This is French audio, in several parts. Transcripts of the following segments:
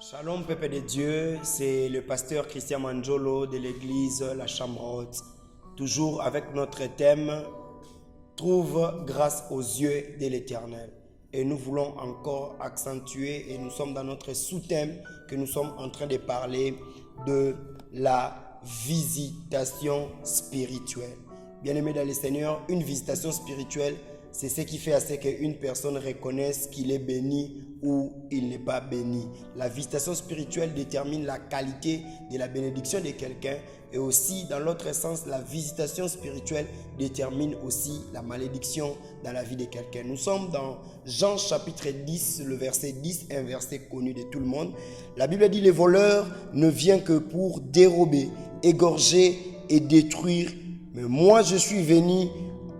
Shalom peuple de Dieu, c'est le pasteur Christian Manjolo de l'église La Chambre Haute. Toujours avec notre thème, trouve grâce aux yeux de l'Éternel. Et nous voulons encore accentuer, et nous sommes dans notre sous-thème que nous sommes en train de parler de la visitation spirituelle. Bien-aimés dans le Seigneur, une visitation spirituelle, c'est ce qui fait à ce qu'une personne reconnaisse qu'il est béni ou il n'est pas béni. La visitation spirituelle détermine la qualité de la bénédiction de quelqu'un, et aussi dans l'autre sens, la visitation spirituelle détermine aussi la malédiction dans la vie de quelqu'un. Nous sommes dans Jean chapitre 10, le verset 10, un verset connu de tout le monde. La Bible dit: le voleur ne vient que pour dérober, égorger et détruire. Mais moi je suis venu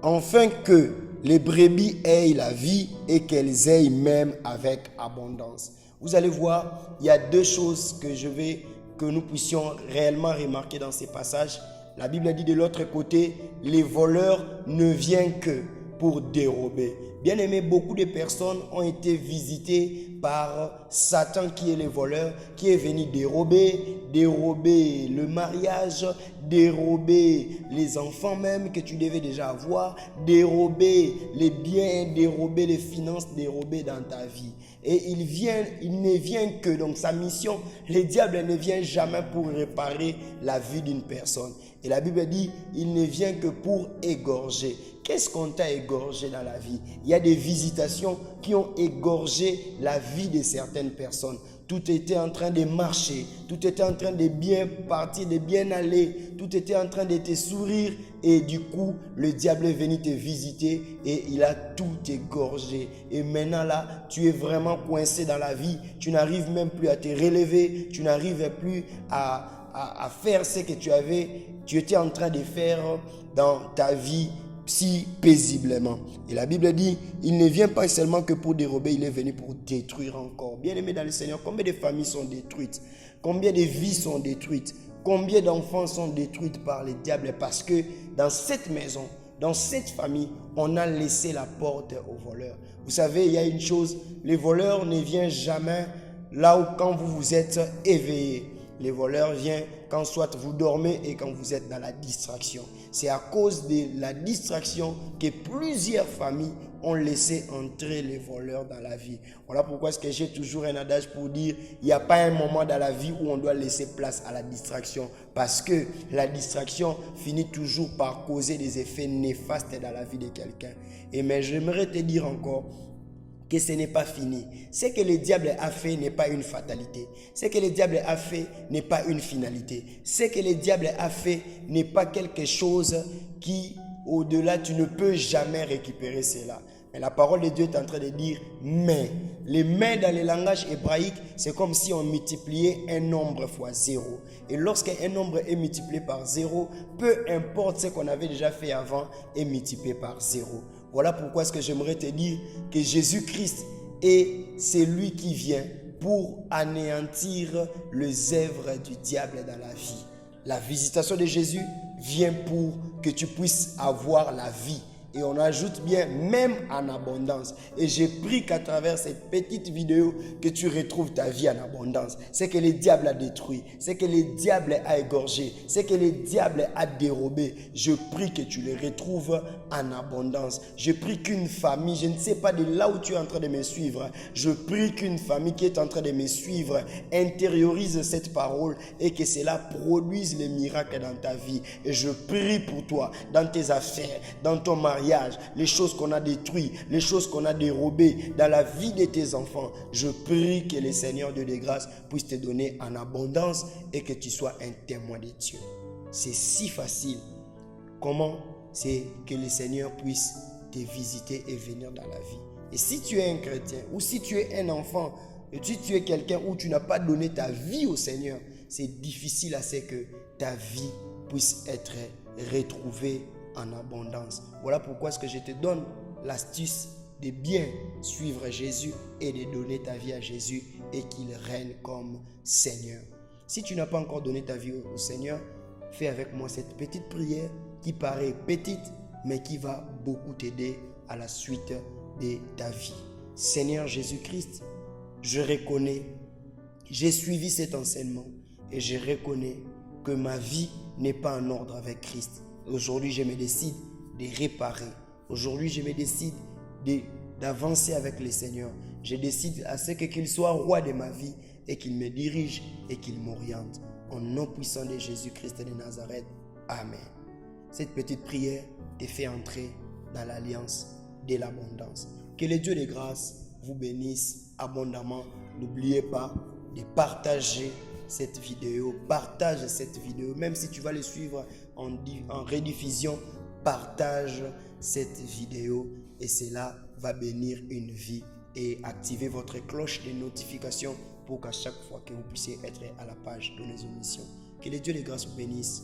afin que les brebis aient la vie et qu'elles aient même avec abondance. Vous allez voir, il y a deux choses que nous puissions réellement remarquer dans ces passages. La Bible dit de l'autre côté, les voleurs ne viennent que pour dérober. Bien aimé, beaucoup de personnes ont été visitées par Satan qui est le voleur, qui est venu dérober le mariage, dérober les enfants même que tu devais déjà avoir, dérober les biens, dérober les finances, dérober dans ta vie. Et il ne vient que, donc sa mission, le diable ne vient jamais pour réparer la vie d'une personne. Et la Bible dit, il ne vient que pour égorger. Qu'est-ce qu'on t'a égorgé dans la vie? Il y a des visitations qui ont égorgé la vie de certaines personnes. Tout était en train de marcher, tout était en train de bien partir, de bien aller, tout était en train de te sourire, et du coup, le diable est venu te visiter et il a tout égorgé. Et maintenant là, tu es vraiment coincé dans la vie, tu n'arrives même plus à te relever, tu n'arrives plus à faire ce que tu étais en train de faire dans ta vie si paisiblement. Et la Bible dit, il ne vient pas seulement que pour dérober, il est venu pour détruire encore. Bien-aimés dans le Seigneur, combien de familles sont détruites? Combien de vies sont détruites? Combien d'enfants sont détruits par le diable? Parce que dans cette maison, dans cette famille, on a laissé la porte aux voleurs. Vous savez, il y a une chose, les voleurs ne viennent jamais là où quand vous êtes éveillé. Les voleurs viennent quand soit vous dormez et quand vous êtes dans la distraction. C'est à cause de la distraction que plusieurs familles ont laissé entrer les voleurs dans la vie. Voilà pourquoi est-ce que j'ai toujours un adage pour dire, il n'y a pas un moment dans la vie où on doit laisser place à la distraction, parce que la distraction finit toujours par causer des effets néfastes dans la vie de quelqu'un. Et mais j'aimerais te dire encore que ce n'est pas fini. Ce que le diable a fait n'est pas une fatalité. Ce que le diable a fait n'est pas une finalité. Ce que le diable a fait n'est pas quelque chose qui, au-delà, tu ne peux jamais récupérer cela. Mais la parole de Dieu est en train de dire « mais ». Les « mais » dans le langage hébraïque, c'est comme si on multipliait un nombre fois 0. Et lorsqu'un nombre est multiplié par 0, peu importe ce qu'on avait déjà fait avant, est multiplié par 0. Voilà pourquoi est-ce que j'aimerais te dire que Jésus-Christ est celui qui vient pour anéantir les œuvres du diable dans la vie. La visitation de Jésus vient pour que tu puisses avoir la vie. Et on ajoute bien, même en abondance. Et j'ai pris qu'à travers cette petite vidéo, que tu retrouves ta vie en abondance. C'est que le diable a détruit, c'est que le diable a égorgé, c'est que le diable a dérobé. Je prie que tu les retrouves en abondance. Je prie qu'une famille, je ne sais pas de là où tu es en train de me suivre, je prie qu'une famille qui est en train de me suivre intériorise cette parole et que cela produise les miracles dans ta vie. Et je prie pour toi, dans tes affaires, dans ton mariage, les choses qu'on a détruites, les choses qu'on a dérobées dans la vie de tes enfants. Je prie que le Seigneur Dieu de grâce puisse te donner en abondance et que tu sois un témoin de Dieu. C'est si facile. Comment? C'est que le Seigneur puisse te visiter et venir dans la vie. Et si tu es un chrétien ou si tu es un enfant et si tu es quelqu'un où tu n'as pas donné ta vie au Seigneur, c'est difficile à ce que ta vie puisse être retrouvée en abondance. Voilà pourquoi est-ce que je te donne l'astuce de bien suivre Jésus et de donner ta vie à Jésus et qu'il règne comme Seigneur. Si tu n'as pas encore donné ta vie au Seigneur, fais avec moi cette petite prière qui paraît petite mais qui va beaucoup t'aider à la suite de ta vie. Seigneur Jésus-Christ, je reconnais J'ai suivi cet enseignement et je reconnais que ma vie n'est pas en ordre avec Christ. Aujourd'hui, je me décide de réparer. Aujourd'hui, je me décide d'avancer avec le Seigneur. Je décide à ce qu'il soit roi de ma vie et qu'il me dirige et qu'il m'oriente. Au nom puissant de Jésus-Christ de Nazareth. Amen. Cette petite prière te fait entrer dans l'alliance de l'abondance. Que le Dieu de grâce vous bénisse abondamment. N'oubliez pas de partager cette vidéo. Partage cette vidéo. Même si tu vas le suivre en rediffusion, partage cette vidéo et cela va bénir une vie. Et activez votre cloche de notification pour qu'à chaque fois que vous puissiez être à la page de nos émissions. Que le Dieu de grâce vous bénisse.